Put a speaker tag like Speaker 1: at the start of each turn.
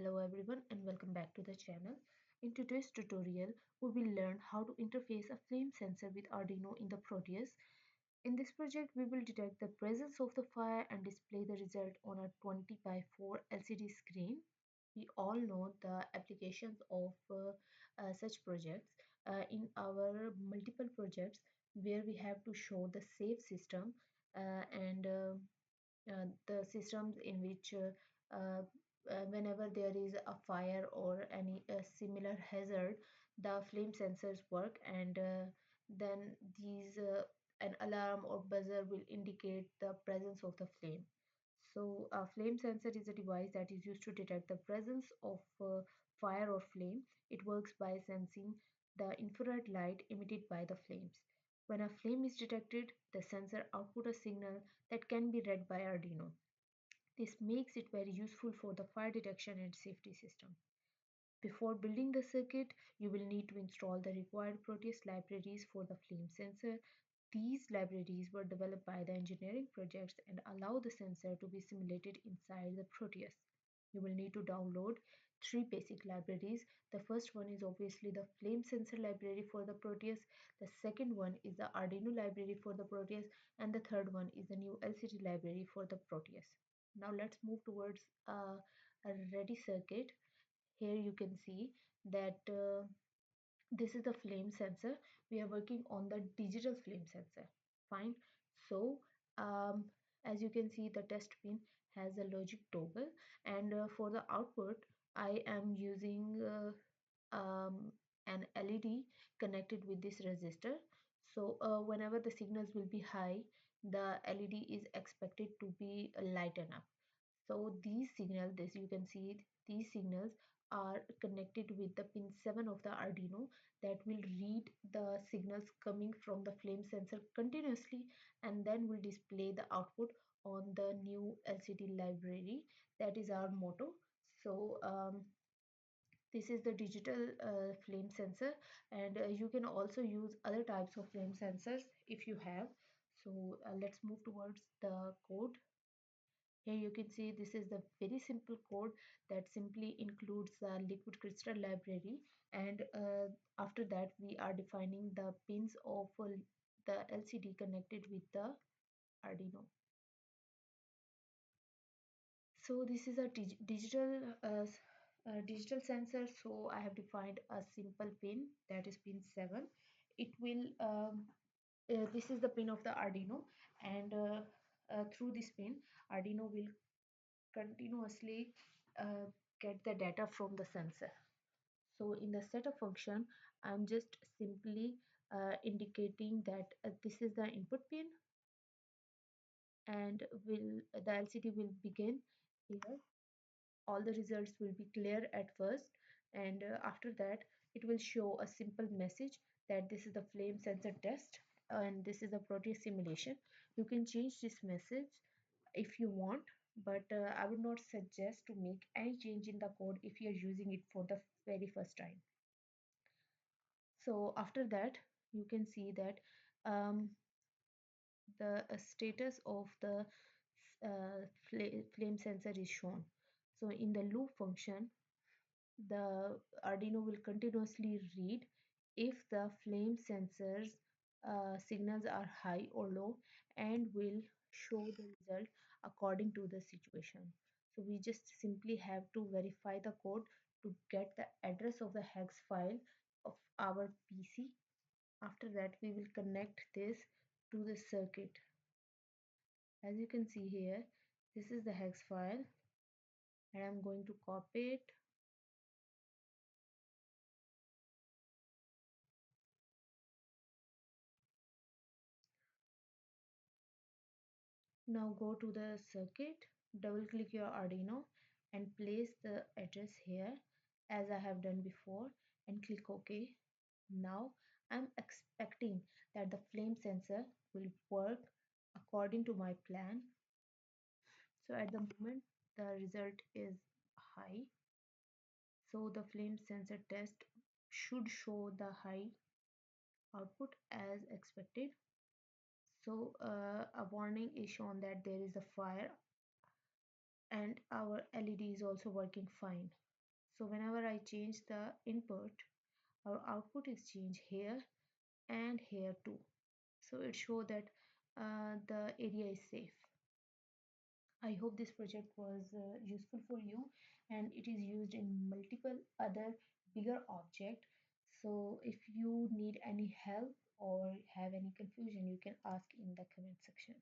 Speaker 1: Hello everyone and welcome back to the channel. In today's tutorial, we will learn how to interface a flame sensor with Arduino in the Proteus. In this project, we will detect the presence of the fire and display the result on a 20 by 4 LCD screen. We all know the applications of such projects in our multiple projects where we have to show the safe system and the systems in which whenever there is a fire or any similar hazard, the flame sensors work, and then these an alarm or buzzer will indicate the presence of the flame. So a flame sensor is a device that is used to detect the presence of fire or flame. It works by sensing the infrared light emitted by the flames. When a flame is detected, the sensor outputs a signal that can be read by Arduino. This makes it very useful for the fire detection and safety system. Before building the circuit, you will need to install the required Proteus libraries for the flame sensor. These libraries were developed by the engineering projects and allow the sensor to be simulated inside the Proteus. You will need to download three basic libraries. The first one is obviously the flame sensor library for the Proteus. The second one is the Arduino library for the Proteus, and the third one is the new LCD library for the Proteus. Now let's move towards a ready circuit. Here you can see that this is the flame sensor. We are working on the digital flame sensor. Fine. So um, as you can see, the test pin has a logic toggle, and for the output I am using an LED connected with this resistor. So whenever the signals will be high, the LED is expected to be lighten up. So these signals, this you can see it, these signals are connected with the pin 7 of the Arduino that will read the signals coming from the flame sensor continuously and then will display the output on the new LCD library. That is our motto. So this is the digital flame sensor, and you can also use other types of flame sensors if you have. So let's move towards the code. Here you can see this is the very simple code that simply includes the liquid crystal library, and after that we are defining the pins of the LCD connected with the Arduino. So this is a digital sensor. So I have defined a simple pin, that is pin 7. It will this is the pin of the Arduino, and through this pin Arduino will continuously uh, get the data from the sensor. So in the setup function, I'm just simply indicating that this is the input pin, and the LCD will begin here. All the results will be clear at first, and after that it will show a simple message that this is the flame sensor test and this is the Proteus simulation. You can change this message if you want, but I would not suggest to make any change in the code if you're using it for the very first time. So after that you can see that the status of the flame sensor is shown. So in the loop function, the Arduino will continuously read if the flame sensors signals are high or low, and will show the result according to the situation. So we just simply have to verify the code to get the address of the hex file of our PC. After that we will connect this to the circuit. As you can see here, this is the hex file, and I'm going to copy it. Now go to the circuit, double click your Arduino and place the address here as I have done before, and click OK. Now I'm expecting that the flame sensor will work according to my plan. So at the moment the result is high. So the flame sensor test should show the high output as expected. So a warning is shown that there is a fire, and our LED is also working fine. So whenever I change the input, our output is changed here and here too. So it shows that the area is safe. I hope this project was useful for you, and it is used in multiple other bigger objects. So if you need any help or have any confusion, you can ask in the comment section.